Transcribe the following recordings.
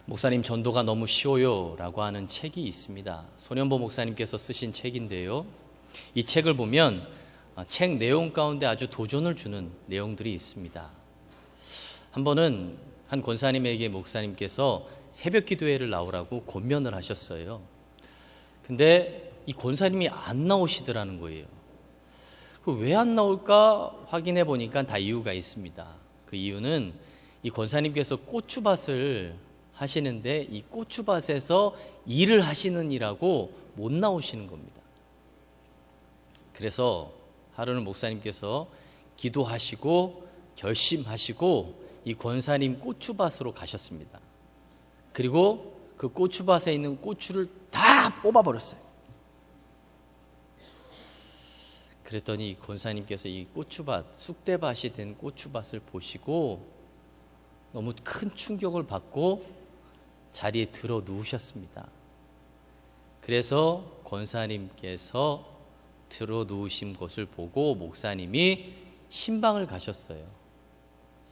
목사님, 전도가 너무 쉬워요 라고 하는 책이 있습니다. 손현보 목사님께서 쓰신 책인데요, 이 책을 보면 책 내용 가운데 아주 도전을 주는 내용들이 있습니다. 한 번은 한 권사님에게 목사님께서 새벽 기도회를 나오라고 권면을 하셨어요. 근데 이 권사님이 안 나오시더라는 거예요. 왜 안 나올까 확인해 보니까 다 이유가 있습니다. 그 이유는 이 권사님께서 고추밭을 하시는데 이 고추밭에서 일을 하시는 이라고 못 나오시는 겁니다. 그래서 하루는 목사님께서 기도하시고 결심하시고 이 권사님 고추밭으로 가셨습니다. 그리고 그 고추밭에 있는 고추를 다 뽑아버렸어요. 그랬더니 이 권사님께서 이 고추밭, 쑥대밭이 된 고추밭을 보시고 너무 큰 충격을 받고 자리에 들어 누우셨습니다. 그래서 권사님께서 들어 누우신 것을 보고 목사님이 신방을 가셨어요.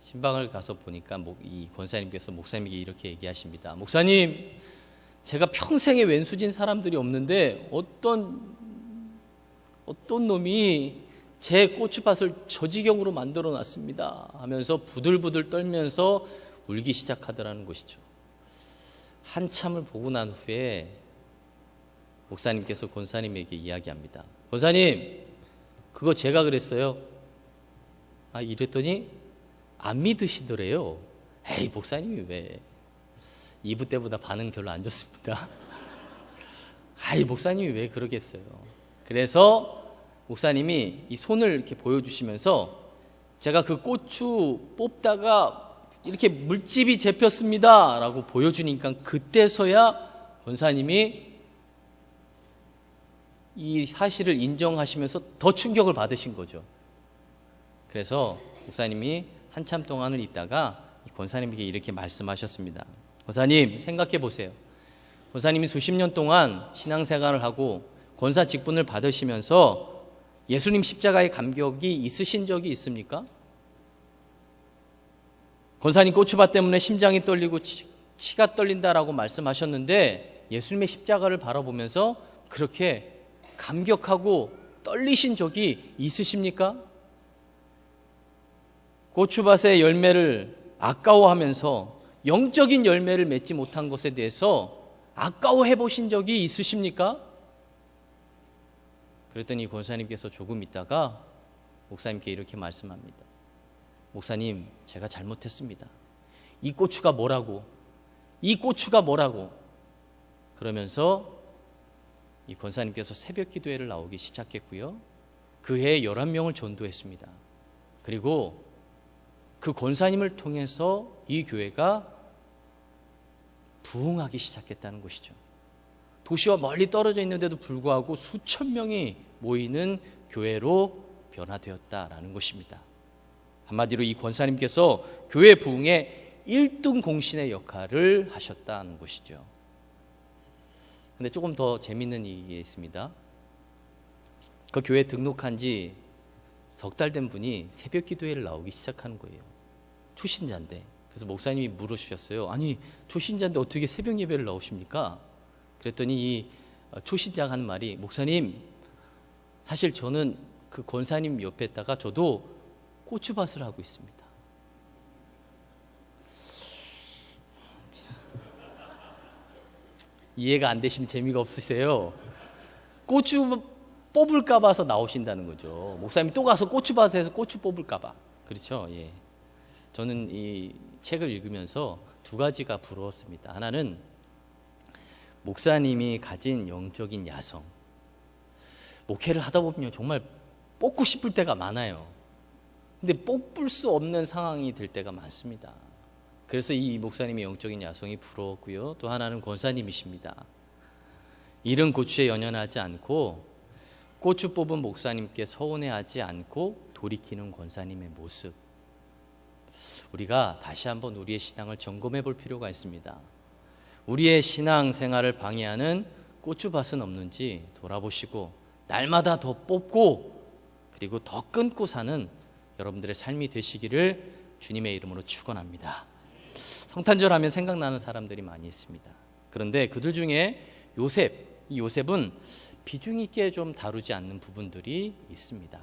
신방을 가서 보니까 이 권사님께서 목사님에게 이렇게 얘기하십니다. 목사님, 제가 평생에 왼수진 사람들이 없는데 어떤 놈이 제 고추밭을 저 지경으로 만들어 놨습니다 하면서 부들부들 떨면서 울기 시작하더라는 것이죠. 한참을 보고 난 후에 목사님께서 권사님에게 이야기합니다. 권사님, 그거 제가 그랬어요. 이랬더니 안 믿으시더래요. 에이, 목사님이 왜? 2부 때보다 반응 별로 안 좋습니다. 목사님이 왜 그러겠어요. 그래서 목사님이 이 손을 이렇게 보여주시면서 제가 그 고추 뽑다가 이렇게 물집이 잡혔습니다 라고 보여주니까 그때서야 권사님이 이 사실을 인정하시면서 더 충격을 받으신 거죠. 그래서 목사님이 한참 동안을 있다가 권사님에게 이렇게 말씀하셨습니다. 권사님, 생각해 보세요. 권사님이 수십 년 동안 신앙생활을 하고 권사 직분을 받으시면서 예수님 십자가의 감격이 있으신 적이 있습니까? 권사님 고추밭 때문에 심장이 떨리고 치가 떨린다라고 말씀하셨는데 예수님의 십자가를 바라보면서 그렇게 감격하고 떨리신 적이 있으십니까? 고추밭의 열매를 아까워하면서 영적인 열매를 맺지 못한 것에 대해서 아까워해 보신 적이 있으십니까? 그랬더니 권사님께서 조금 있다가 목사님께 이렇게 말씀합니다. 목사님, 제가 잘못했습니다. 이 고추가 뭐라고? 이 고추가 뭐라고? 그러면서 이 권사님께서 새벽 기도회를 나오기 시작했고요. 그 해에 11명을 전도했습니다. 그리고 그 권사님을 통해서 이 교회가 부흥하기 시작했다는 것이죠. 도시와 멀리 떨어져 있는데도 불구하고 수천 명이 모이는 교회로 변화되었다라는 것입니다. 한마디로 이 권사님께서 교회 부흥의 1등 공신의 역할을 하셨다는 것이죠. 근데 조금 더 재밌는 얘기가 있습니다. 그 교회에 등록한 지 석 달 된 분이 새벽 기도회를 나오기 시작하는 거예요. 초신자인데. 그래서 목사님이 물어주셨어요. 아니, 초신자인데 어떻게 새벽 예배를 나오십니까? 그랬더니 이 초신자가 한 말이, 목사님, 사실 저는 그 권사님 옆에 있다가 저도 고추밭을 하고 있습니다. 이해가 안 되시면 재미가 없으세요. 고추 뽑을까 봐서 나오신다는 거죠. 목사님이 또 가서 고추밭에서 고추 뽑을까 봐. 그렇죠? 예. 저는 이 책을 읽으면서 두 가지가 부러웠습니다. 하나는 목사님이 가진 영적인 야성. 목회를 하다 보면 정말 뽑고 싶을 때가 많아요. 근데 뽑을 수 없는 상황이 될 때가 많습니다. 그래서 이 목사님의 영적인 야성이 부러웠고요. 또 하나는 권사님이십니다. 이른 고추에 연연하지 않고 고추 뽑은 목사님께 서운해하지 않고 돌이키는 권사님의 모습. 우리가 다시 한번 우리의 신앙을 점검해 볼 필요가 있습니다. 우리의 신앙 생활을 방해하는 고추밭은 없는지 돌아보시고 날마다 더 뽑고 그리고 더 끊고 사는 여러분들의 삶이 되시기를 주님의 이름으로 축원합니다. 성탄절 하면 생각나는 사람들이 많이 있습니다. 그런데 그들 중에 이 요셉은 비중 있게 좀 다루지 않는 부분들이 있습니다.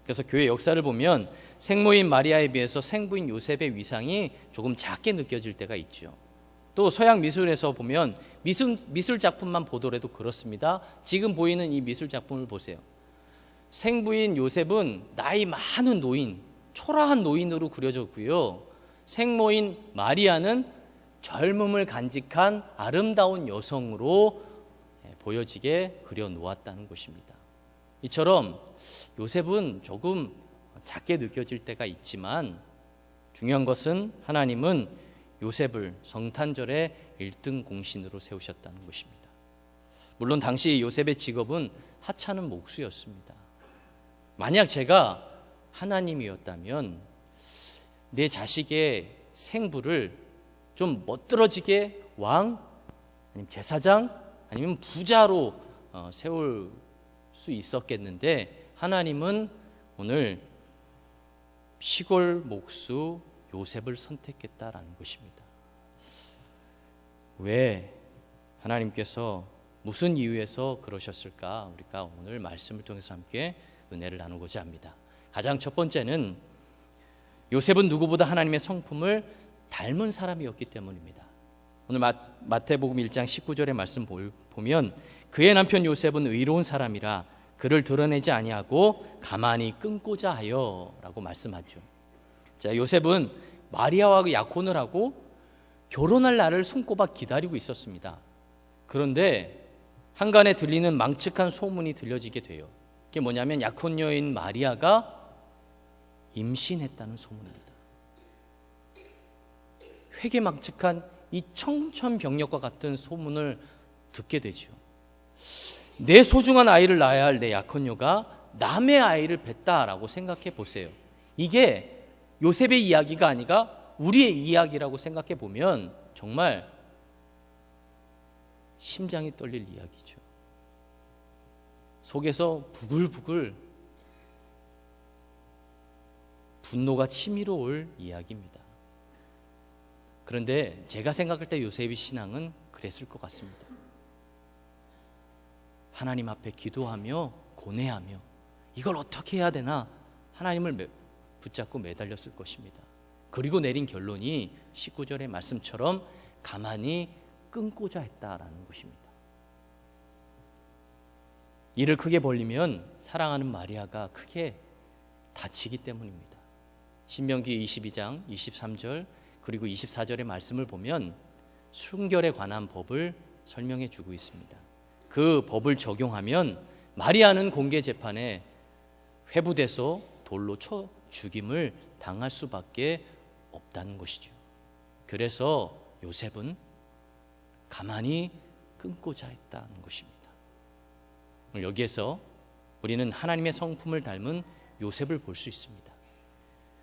그래서 교회 역사를 보면 생모인 마리아에 비해서 생부인 요셉의 위상이 조금 작게 느껴질 때가 있죠. 또 서양 미술에서 보면 미술 작품만 보더라도 그렇습니다. 지금 보이는 이 미술 작품을 보세요. 생부인 요셉은 나이 많은 노인, 초라한 노인으로 그려졌고요. 생모인 마리아는 젊음을 간직한 아름다운 여성으로 보여지게 그려 놓았다는 것입니다. 이처럼 요셉은 조금 작게 느껴질 때가 있지만 중요한 것은 하나님은 요셉을 성탄절의 1등 공신으로 세우셨다는 것입니다. 물론 당시 요셉의 직업은 하찮은 목수였습니다. 만약 제가 하나님이었다면 내 자식의 생부를 좀 멋들어지게 왕, 아니면 제사장, 아니면 부자로 세울 수 있었겠는데 하나님은 오늘 시골 목수 요셉을 선택했다라는 것입니다. 왜 하나님께서 무슨 이유에서 그러셨을까? 우리가 오늘 말씀을 통해서 함께 은혜를 나누고자 합니다. 가장 첫 번째는 요셉은 누구보다 하나님의 성품을 닮은 사람이었기 때문입니다. 오늘 마태복음 1장 19절의 말씀 보면 그의 남편 요셉은 의로운 사람이라 그를 드러내지 아니하고 가만히 끊고자 하여 라고 말씀하죠. 자, 요셉은 마리아와 약혼을 하고 결혼할 날을 손꼽아 기다리고 있었습니다. 그런데 한간에 들리는 망측한 소문이 들려지게 돼요. 그게 뭐냐면 약혼녀인 마리아가 임신했다는 소문입니다. 회개망측한 이 청천벽력과 같은 소문을 듣게 되죠. 내 소중한 아이를 낳아야 할 내 약혼녀가 남의 아이를 뱄다라고 생각해 보세요. 이게 요셉의 이야기가 아니라 우리의 이야기라고 생각해 보면 정말 심장이 떨릴 이야기죠. 속에서 부글부글 분노가 치밀어 올 이야기입니다. 그런데 제가 생각할 때 요셉의 신앙은 그랬을 것 같습니다. 하나님 앞에 기도하며 고뇌하며 이걸 어떻게 해야 되나 하나님을 붙잡고 매달렸을 것입니다. 그리고 내린 결론이 19절의 말씀처럼 가만히 끊고자 했다라는 것입니다. 이를 크게 벌리면 사랑하는 마리아가 크게 다치기 때문입니다. 신명기 22장 23절 그리고 24절의 말씀을 보면 순결에 관한 법을 설명해 주고 있습니다. 그 법을 적용하면 마리아는 공개 재판에 회부돼서 돌로 쳐 죽임을 당할 수밖에 없다는 것이죠. 그래서 요셉은 가만히 끊고자 했다는 것입니다. 여기에서 우리는 하나님의 성품을 닮은 요셉을 볼 수 있습니다.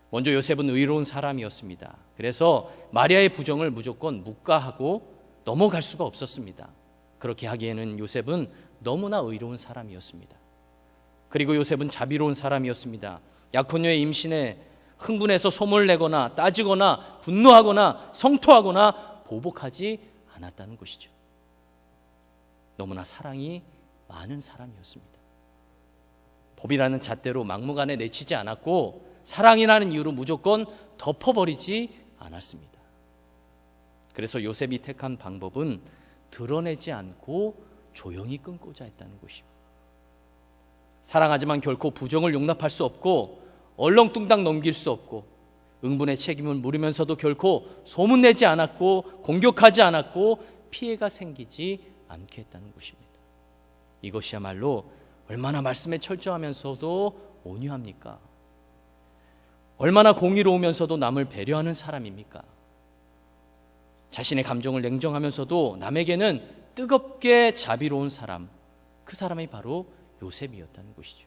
먼저 요셉은 의로운 사람이었습니다. 그래서 마리아의 부정을 무조건 묵과하고 넘어갈 수가 없었습니다. 그렇게 하기에는 요셉은 너무나 의로운 사람이었습니다. 그리고 요셉은 자비로운 사람이었습니다. 약혼녀의 임신에 흥분해서 소문을 내거나 따지거나 분노하거나 성토하거나 보복하지 않았다는 것이죠. 너무나 사랑이 많은 사람이었습니다. 법이라는 잣대로 막무가내 내치지 않았고 사랑이라는 이유로 무조건 덮어버리지 않았습니다. 그래서 요셉이 택한 방법은 드러내지 않고 조용히 끊고자 했다는 것입니다. 사랑하지만 결코 부정을 용납할 수 없고 얼렁뚱땅 넘길 수 없고 응분의 책임을 물으면서도 결코 소문내지 않았고 공격하지 않았고 피해가 생기지 않게 했다는 것입니다. 이것이야말로 얼마나 말씀에 철저하면서도 온유합니까? 얼마나 공의로우면서도 남을 배려하는 사람입니까? 자신의 감정을 냉정하면서도 남에게는 뜨겁게 자비로운 사람, 그 사람이 바로 요셉이었다는 것이죠.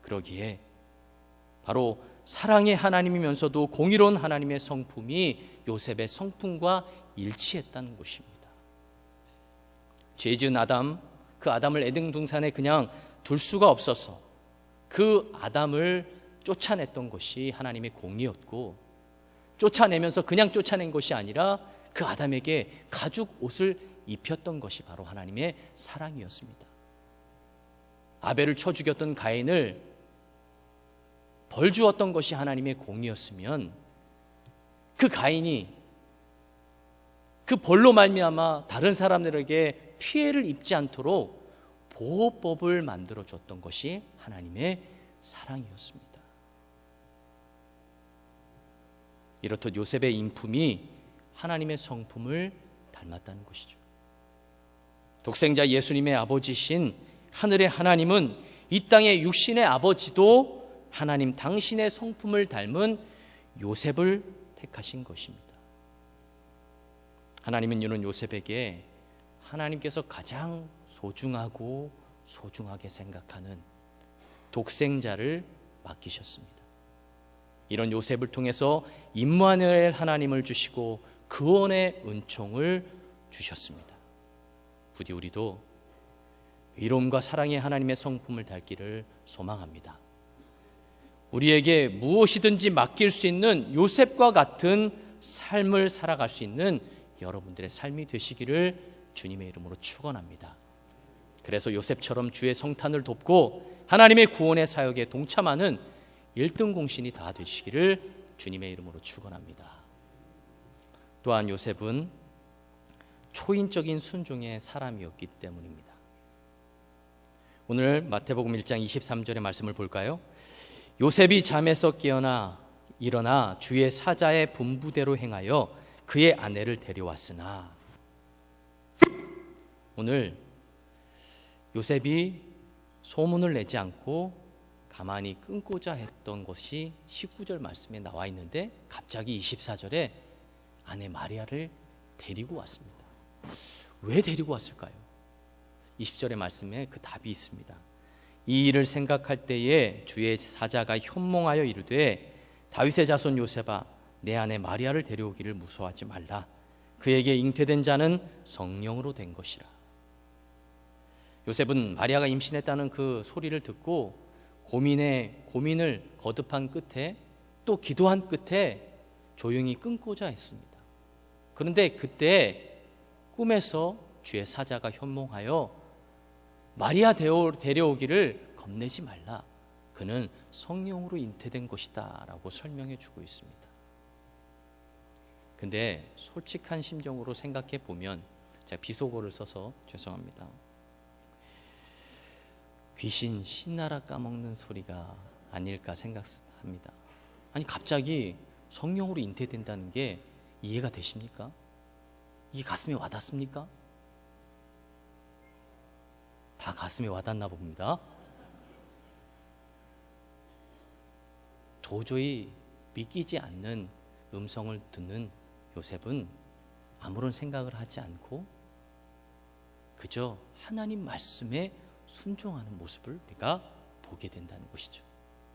그러기에 바로 사랑의 하나님이면서도 공의로운 하나님의 성품이 요셉의 성품과 일치했다는 것입니다. 죄 지은 아담, 그 아담을 에덴 동산에 그냥 둘 수가 없어서 그 아담을 쫓아냈던 것이 하나님의 공의였고 쫓아내면서 그냥 쫓아낸 것이 아니라 그 아담에게 가죽 옷을 입혔던 것이 바로 하나님의 사랑이었습니다. 아벨을 쳐 죽였던 가인을 벌 주었던 것이 하나님의 공의였으면 그 가인이 그 벌로 말미암아 다른 사람들에게 피해를 입지 않도록 보호법을 만들어 줬던 것이 하나님의 사랑이었습니다. 이렇듯 요셉의 인품이 하나님의 성품을 닮았다는 것이죠. 독생자 예수님의 아버지신 하늘의 하나님은 이 땅의 육신의 아버지도 하나님 당신의 성품을 닮은 요셉을 택하신 것입니다. 하나님은 이런 요셉에게 하나님께서 가장 소중하고 소중하게 생각하는 독생자를 맡기셨습니다. 이런 요셉을 통해서 임마누엘 하나님을 주시고 구원의 은총을 주셨습니다. 부디 우리도 위로움과 사랑의 하나님의 성품을 닮기를 소망합니다. 우리에게 무엇이든지 맡길 수 있는 요셉과 같은 삶을 살아갈 수 있는 여러분들의 삶이 되시기를 주님의 이름으로 축원합니다. 그래서 요셉처럼 주의 성탄을 돕고 하나님의 구원의 사역에 동참하는 1등 공신이 다 되시기를 주님의 이름으로 축원합니다. 또한 요셉은 초인적인 순종의 사람이었기 때문입니다. 오늘 마태복음 1장 23절의 말씀을 볼까요? 요셉이 잠에서 깨어나 일어나 주의 사자의 분부대로 행하여 그의 아내를 데려왔으나, 오늘 요셉이 소문을 내지 않고 가만히 끊고자 했던 것이 19절 말씀에 나와 있는데 갑자기 24절에 아내 마리아를 데리고 왔습니다. 왜 데리고 왔을까요? 20절의 말씀에 그 답이 있습니다. 이 일을 생각할 때에 주의 사자가 현몽하여 이르되 다윗의 자손 요셉아 내 아내 마리아를 데려오기를 무서워하지 말라. 그에게 잉태된 자는 성령으로 된 것이라. 요셉은 마리아가 임신했다는 그 소리를 듣고 고민을 거듭한 끝에 또 기도한 끝에 조용히 끊고자 했습니다. 그런데 그때 꿈에서 주의 사자가 현몽하여 마리아 데려오기를 겁내지 말라. 그는 성령으로 잉태된 것이다 라고 설명해 주고 있습니다. 근데 솔직한 심정으로 생각해 보면, 제가 비속어를 써서 죄송합니다. 귀신 신나라 까먹는 소리가 아닐까 생각합니다. 아니 갑자기 성령으로 잉태된다는 게 이해가 되십니까? 이게 가슴에 와닿습니까? 다 가슴에 와닿나 봅니다. 도저히 믿기지 않는 음성을 듣는 요셉은 아무런 생각을 하지 않고 그저 하나님 말씀에 순종하는 모습을 우리가 보게 된다는 것이죠.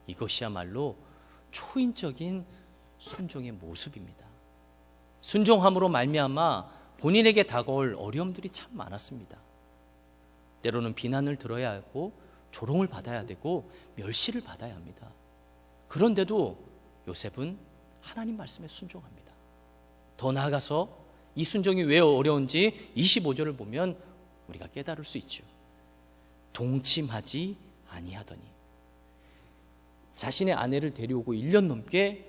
이것이야말로 초인적인 순종의 모습입니다. 순종함으로 말미암아 본인에게 다가올 어려움들이 참 많았습니다. 때로는 비난을 들어야 하고 조롱을 받아야 되고 멸시를 받아야 합니다. 그런데도 요셉은 하나님 말씀에 순종합니다. 더 나아가서 이 순종이 왜 어려운지 25절을 보면 우리가 깨달을 수 있죠. 동침하지 아니하더니, 자신의 아내를 데려오고 1년 넘게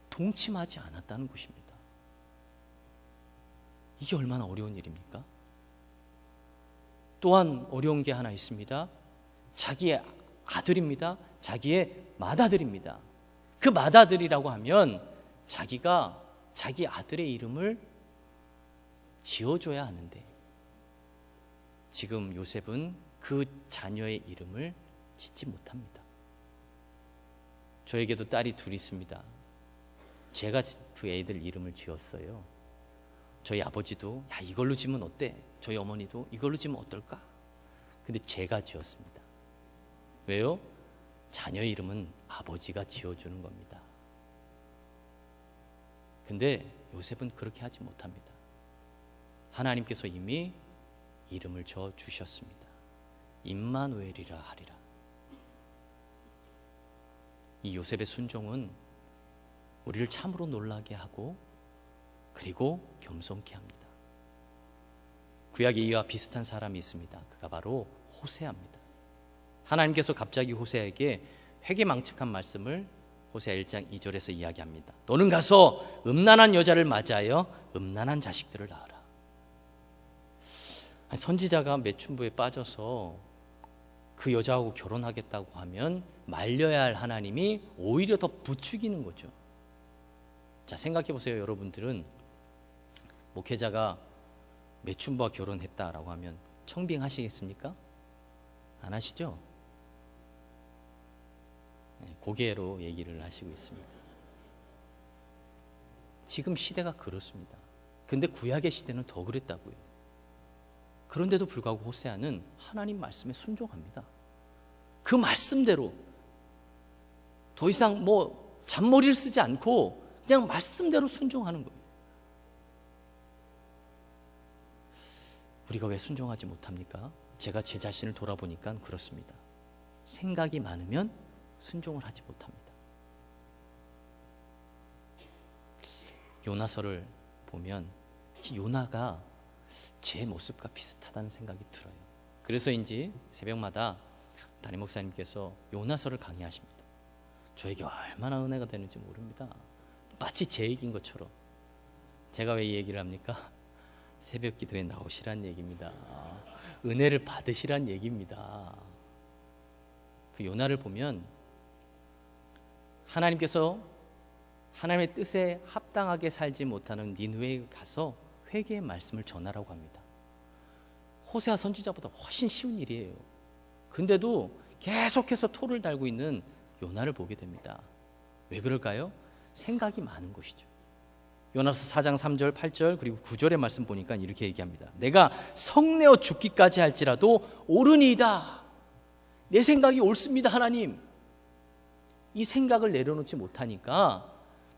동침하지 않았다는 것입니다. 이게 얼마나 어려운 일입니까? 또한 어려운 게 하나 있습니다. 자기의 아들입니다. 자기의 맏아들입니다. 그 맏아들이라고 하면 자기가 자기 아들의 이름을 지어줘야 하는데 지금 요셉은 그 자녀의 이름을 짓지 못합니다. 저에게도 딸이 둘 있습니다. 제가 그 애들 이름을 지었어요. 저희 아버지도 야 이걸로 지면 어때? 저희 어머니도 이걸로 지면 어떨까? 근데 제가 지었습니다. 왜요? 자녀 이름은 아버지가 지어주는 겁니다. 근데 요셉은 그렇게 하지 못합니다. 하나님께서 이미 이름을 져 주셨습니다. 임마누엘이라 하리라. 이 요셉의 순종은 우리를 참으로 놀라게 하고 그리고 겸손케 합니다. 구약에 이와 비슷한 사람이 있습니다. 그가 바로 호세아입니다. 하나님께서 갑자기 호세아에게 회개망측한 말씀을 호세아 1장 2절에서 이야기합니다. 너는 가서 음란한 여자를 맞이하여 음란한 자식들을 낳아라. 선지자가 매춘부에 빠져서 그 여자하고 결혼하겠다고 하면 말려야 할 하나님이 오히려 더 부추기는 거죠. 자, 생각해 보세요. 여러분들은 목회자가 매춘부와 결혼했다라고 하면 청빙하시겠습니까? 안 하시죠? 네, 고개로 얘기를 하시고 있습니다. 지금 시대가 그렇습니다. 근데 구약의 시대는 더 그랬다고요. 그런데도 불구하고 호세아는 하나님 말씀에 순종합니다. 그 말씀대로 더 이상 잔머리를 쓰지 않고 그냥 말씀대로 순종하는 거예요. 우리가 왜 순종하지 못합니까? 제가 제 자신을 돌아보니까 그렇습니다. 생각이 많으면 순종을 하지 못합니다. 요나서를 보면 요나가 제 모습과 비슷하다는 생각이 들어요. 그래서인지 새벽마다 담임 목사님께서 요나서를 강의하십니다. 저에게 얼마나 은혜가 되는지 모릅니다. 마치 제 얘기인 것처럼. 제가 왜 이 얘기를 합니까? 새벽 기도에 나오시란 얘기입니다. 은혜를 받으시란 얘기입니다. 그 요나를 보면 하나님께서 하나님의 뜻에 합당하게 살지 못하는 니느웨에 가서 회개의 말씀을 전하라고 합니다. 호세아 선지자보다 훨씬 쉬운 일이에요. 근데도 계속해서 토를 달고 있는 요나를 보게 됩니다. 왜 그럴까요? 생각이 많은 것이죠. 요나서 4장 3절 8절 그리고 9절의 말씀 보니까 이렇게 얘기합니다. 내가 성내어 죽기까지 할지라도 옳으니이다. 내 생각이 옳습니다. 하나님. 이 생각을 내려놓지 못하니까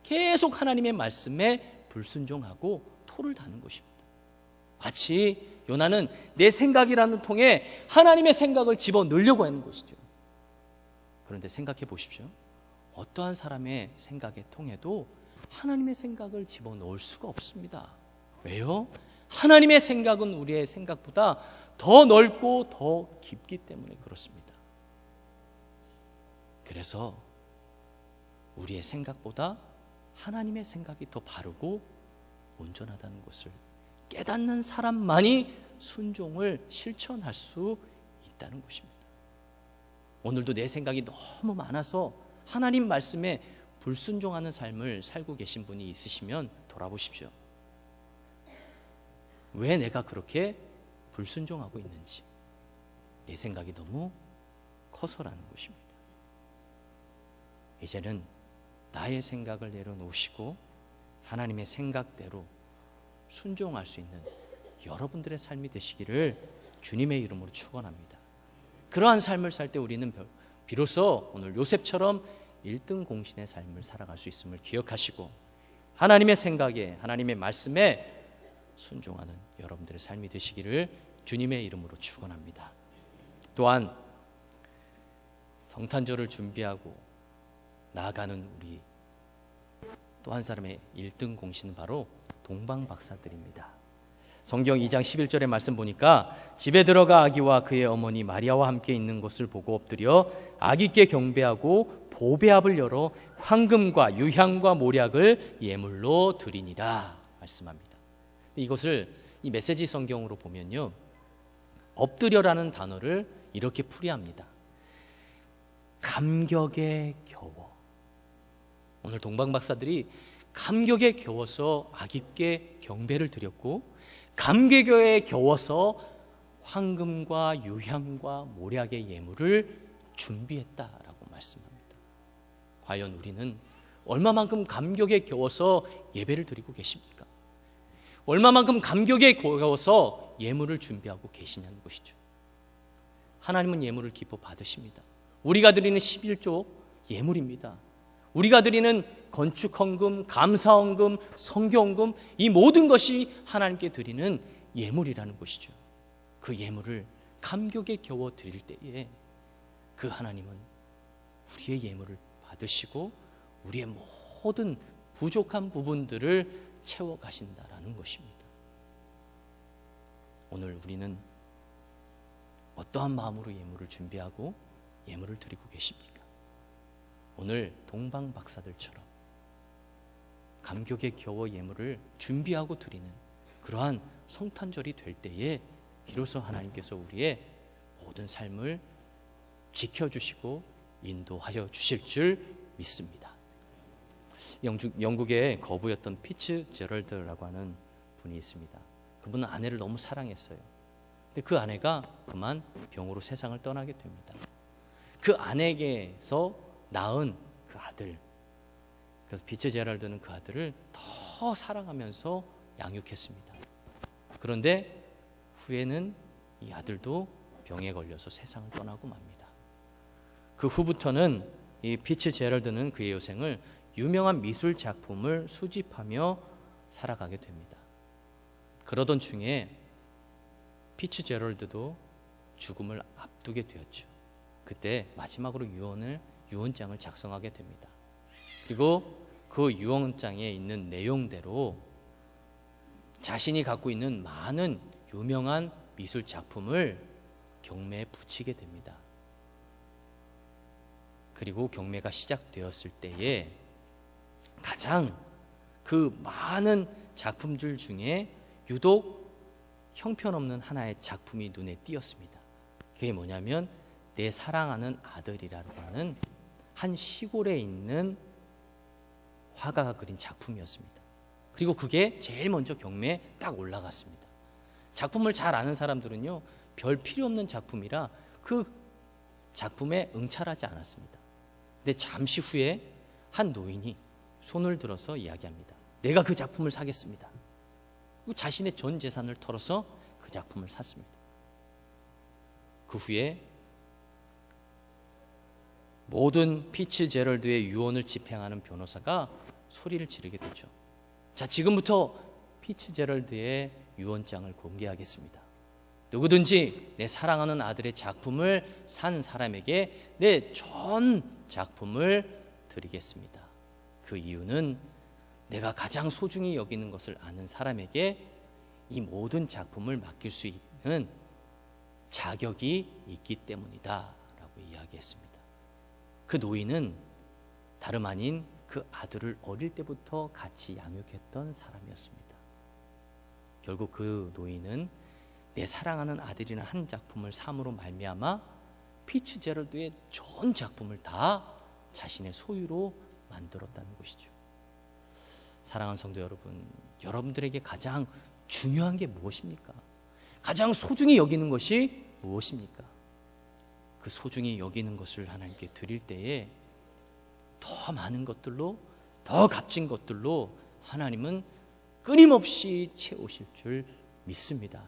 계속 하나님의 말씀에 불순종하고 토를 다는 것입니다. 마치 요나는 내 생각이라는 통에 하나님의 생각을 집어넣으려고 하는 것이죠. 그런데 생각해 보십시오. 어떠한 사람의 생각의 통에도 하나님의 생각을 집어넣을 수가 없습니다. 왜요? 하나님의 생각은 우리의 생각보다 더 넓고 더 깊기 때문에 그렇습니다. 그래서 우리의 생각보다 하나님의 생각이 더 바르고 온전하다는 것을 깨닫는 사람만이 순종을 실천할 수 있다는 것입니다. 오늘도 내 생각이 너무 많아서 하나님 말씀에 불순종하는 삶을 살고 계신 분이 있으시면 돌아보십시오. 왜 내가 그렇게 불순종하고 있는지. 내 생각이 너무 커서라는 것입니다. 이제는 나의 생각을 내려놓으시고 하나님의 생각대로 순종할 수 있는 여러분들의 삶이 되시기를 주님의 이름으로 축원합니다. 그러한 삶을 살 때 우리는 비로소 오늘 요셉처럼 1등 공신의 삶을 살아갈 수 있음을 기억하시고 하나님의 생각에 하나님의 말씀에 순종하는 여러분들의 삶이 되시기를 주님의 이름으로 축원합니다. 또한 성탄절을 준비하고 나아가는 우리 또 한 사람의 1등 공신은 바로 동방박사들입니다. 성경 2장 11절의 말씀 보니까 집에 들어가 아기와 그의 어머니 마리아와 함께 있는 것을 보고 엎드려 아기께 경배하고 보배압을 열어 황금과 유향과 모략을 예물로 드리니라 말씀합니다. 이것을 이 메시지 성경으로 보면요, 엎드려라는 단어를 이렇게 풀이합니다. 감격에 겨워. 오늘 동방박사들이 감격에 겨워서 아기께 경배를 드렸고 감격에 겨워서 황금과 유향과 모략의 예물을 준비했다라고 말씀합니다. 과연 우리는 얼마만큼 감격에 겨워서 예배를 드리고 계십니까? 얼마만큼 감격에 겨워서 예물을 준비하고 계시냐는 것이죠. 하나님은 예물을 기뻐 받으십니다. 우리가 드리는 11조 예물입니다. 우리가 드리는 건축헌금, 감사헌금, 성교헌금, 이 모든 것이 하나님께 드리는 예물이라는 것이죠. 그 예물을 감격에 겨워 드릴 때에 그 하나님은 우리의 예물을 받으시고 우리의 모든 부족한 부분들을 채워가신다라는 것입니다. 오늘 우리는 어떠한 마음으로 예물을 준비하고 예물을 드리고 계십니까? 오늘 동방 박사들처럼 감격에 겨워 예물을 준비하고 드리는 그러한 성탄절이 될 때에 비로소 하나님께서 우리의 모든 삶을 지켜주시고 인도하여 주실 줄 믿습니다. 영국의 거부였던 피츠 제럴드라고 하는 분이 있습니다. 그분은 아내를 너무 사랑했어요. 근데 그 아내가 그만 병으로 세상을 떠나게 됩니다. 그 아내에게서 낳은 그 아들, 그래서 피츠 제럴드는 그 아들을 더 사랑하면서 양육했습니다. 그런데 후에는 이 아들도 병에 걸려서 세상을 떠나고 맙니다. 그 후부터는 이 피츠 제럴드는 그의 여생을 유명한 미술 작품을 수집하며 살아가게 됩니다. 그러던 중에 피츠 제럴드도 죽음을 앞두게 되었죠. 그때 마지막으로 유언장을 작성하게 됩니다. 그리고 그 유언장에 있는 내용대로 자신이 갖고 있는 많은 유명한 미술 작품을 경매에 붙이게 됩니다. 그리고 경매가 시작되었을 때에 가장 그 많은 작품들 중에 유독 형편없는 하나의 작품이 눈에 띄었습니다. 그게 뭐냐면 내 사랑하는 아들이라고 하는 한 시골에 있는 화가가 그린 작품이었습니다. 그리고 그게 제일 먼저 경매에 딱 올라갔습니다. 작품을 잘 아는 사람들은요, 별 필요 없는 작품이라 그 작품에 응찰하지 않았습니다. 근데 잠시 후에 한 노인이 손을 들어서 이야기합니다. 내가 그 작품을 사겠습니다. 자신의 전 재산을 털어서 그 작품을 샀습니다. 그 후에 모든 피츠 제럴드의 유언을 집행하는 변호사가 소리를 지르게 되죠. 자, 지금부터 피츠 제럴드의 유언장을 공개하겠습니다. 누구든지 내 사랑하는 아들의 작품을 산 사람에게 내 전 작품을 드리겠습니다. 그 이유는 내가 가장 소중히 여기는 것을 아는 사람에게 이 모든 작품을 맡길 수 있는 자격이 있기 때문이다 라고 이야기했습니다. 그 노인은 다름 아닌 그 아들을 어릴 때부터 같이 양육했던 사람이었습니다. 결국 그 노인은 내 사랑하는 아들이라는 한 작품을 삼으로 말미암아 피츠 제럴드의 전 작품을 다 자신의 소유로 만들었다는 것이죠. 사랑하는 성도 여러분, 여러분들에게 가장 중요한 게 무엇입니까? 가장 소중히 여기는 것이 무엇입니까? 그 소중히 여기는 것을 하나님께 드릴 때에 더 많은 것들로, 더 값진 것들로 하나님은 끊임없이 채우실 줄 믿습니다.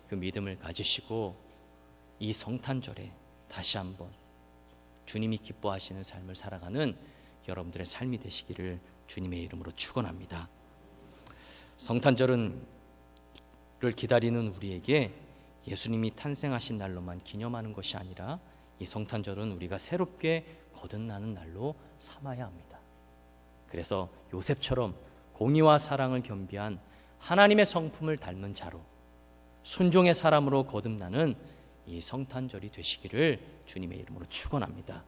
그 믿음을 가지시고 이 성탄절에 다시 한번 주님이 기뻐하시는 삶을 살아가는 여러분들의 삶이 되시기를 주님의 이름으로 축원합니다. 성탄절을 기다리는 우리에게 예수님이 탄생하신 날로만 기념하는 것이 아니라 이 성탄절은 우리가 새롭게 거듭나는 날로 삼아야 합니다. 그래서 요셉처럼 공의와 사랑을 겸비한 하나님의 성품을 닮은 자로 순종의 사람으로 거듭나는 이 성탄절이 되시기를 주님의 이름으로 축원합니다.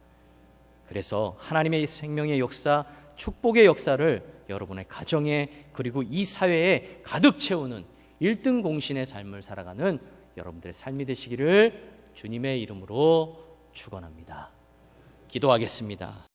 그래서 하나님의 생명의 역사, 축복의 역사를 여러분의 가정에 그리고 이 사회에 가득 채우는 1등 공신의 삶을 살아가는 여러분들의 삶이 되시기를 주님의 이름으로 축원합니다. 기도하겠습니다.